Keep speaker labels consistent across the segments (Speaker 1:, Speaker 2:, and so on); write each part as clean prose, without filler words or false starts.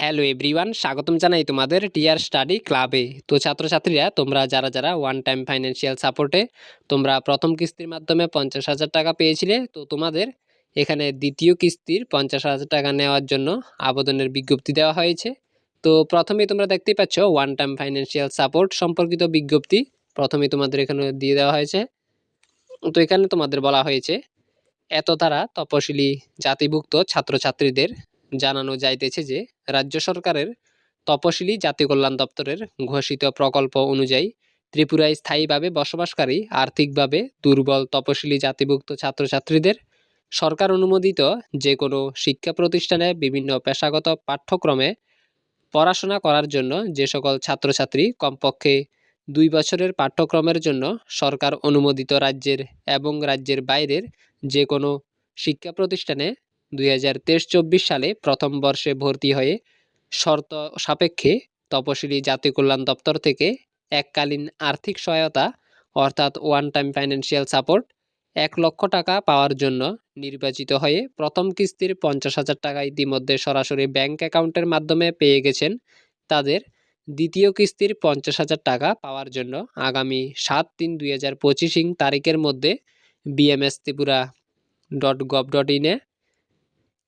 Speaker 1: Hello everyone, স্বাগতম জানাই তোমাদের টিআর স্টাডি ক্লাবে। তো ছাত্রছাত্রীরা, তোমরা যারা যারা ওয়ান টাইম ফাইন্যান্সিয়াল সাপোর্টে তোমরা প্রথম কিস্তির মাধ্যমে 50,000 টাকা পেয়েছিলে, তো তোমাদের এখানে দ্বিতীয় কিস্তির 50,000 টাকা নেওয়ার জন্য আবেদনের বিজ্ঞপ্তি দেওয়া হয়েছে। তো প্রথমেই তোমরা দেখতেই পাচ্ছ ওয়ান টাইম ফাইন্যান্সিয়াল সাপোর্ট সম্পর্কিত বিজ্ঞপ্তি প্রথমেই তোমাদের এখানে দিয়ে দেওয়া হয়েছে। তো এখানে তোমাদের বলা হয়েছে, এত দ্বারা তপশিলি জাতিভুক্ত ছাত্রছাত্রীদের জানানো যাইতেছে যে রাজ্য সরকারের তপশিলি জাতি কল্যাণ দপ্তরের ঘোষিত প্রকল্প অনুযায়ী ত্রিপুরায় স্থায়ীভাবে বসবাসকারী আর্থিকভাবে দুর্বল তপশিলি জাতিভুক্ত ছাত্রছাত্রীদের সরকার অনুমোদিত যে কোনো শিক্ষা প্রতিষ্ঠানে বিভিন্ন পেশাগত পাঠ্যক্রমে পড়াশোনা করার জন্য যে সকল ছাত্রছাত্রী কমপক্ষে 2 বছরের পাঠ্যক্রমের জন্য সরকার অনুমোদিত রাজ্যের এবং রাজ্যের বাইরের যে কোনো শিক্ষা প্রতিষ্ঠানে 2023-24 সালে প্রথম বর্ষে ভর্তি হয়ে শর্ত সাপেক্ষে তপশিলি জাতি কল্যাণ দপ্তর থেকে এককালীন আর্থিক সহায়তা অর্থাৎ ওয়ান টাইম ফাইন্যান্সিয়াল সাপোর্ট 1 লক্ষ টাকা পাওয়ার জন্য নির্বাচিত হয়ে প্রথম কিস্তির 50,000 টাকা ইতিমধ্যে সরাসরি ব্যাংক অ্যাকাউন্টের মাধ্যমে পেয়ে গেছেন, তাদের দ্বিতীয় কিস্তির 50,000 টাকা পাওয়ার জন্য আগামী 7/3/2025 তারিখের মধ্যে bms.tripura.gov.in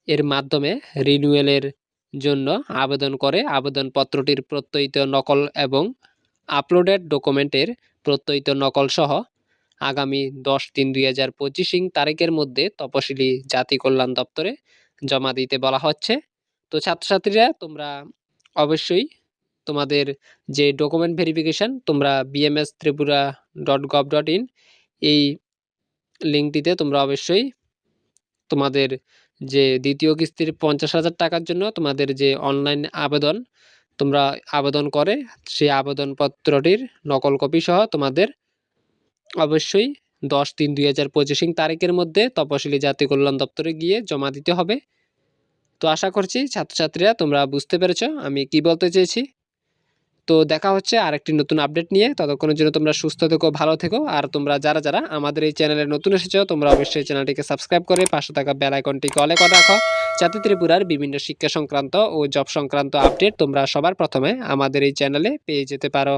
Speaker 1: এর মাধ্যমে রিনিউয়ালের জন্য আবেদন করে আবেদনপত্রটির প্রত্যয়িত নকল এবং আপলোডেড ডকুমেন্টের প্রত্যয়িত নকল সহ আগামী 10/3/2025 তারিখের মধ্যে তপশিলি জাতি কল্যাণ দপ্তরে জমা দিতে বলা হচ্ছে। তো ছাত্রছাত্রীরা, তোমরা অবশ্যই তোমাদের যে ডকুমেন্ট ভেরিফিকেশান তোমরা bms.tripura.gov.in এই লিঙ্কটিতে তোমরা অবশ্যই তোমাদের যে দ্বিতীয় কিস্তির 50,000 টাকার জন্য তোমাদের যে অনলাইন আবেদন তোমরা আবেদন করে সেই আবেদনপত্রটির নকল কপি সহ তোমাদের অবশ্যই 10/3/2025 তারিখের মধ্যে তপশিলি জাতি কল্যাণ দপ্তরে গিয়ে জমা দিতে হবে। তো আশা করছি ছাত্রছাত্রীরা তোমরা বুঝতে পেরেছো আমি কি বলতে চেয়েছি। তো দেখা হচ্ছে আরেকটি নতুন আপডেট নিয়ে। ততক্ষণের জন্য তোমরা সুস্থ থেকো, ভালো থেকো। আর তোমরা যারা যারা আমাদের এই চ্যানেলে নতুন এসেছো, তোমরা অবশ্যই চ্যানেলটিকে সাবস্ক্রাইব করে পাশে থাকা বেল আইকনটিকে অলে করে রাখো, যাতে ত্রিপুরার বিভিন্ন শিক্ষা সংক্রান্ত ও জব সংক্রান্ত আপডেট তোমরা সবার প্রথমে আমাদের এই চ্যানেলে পেয়ে যেতে পারো।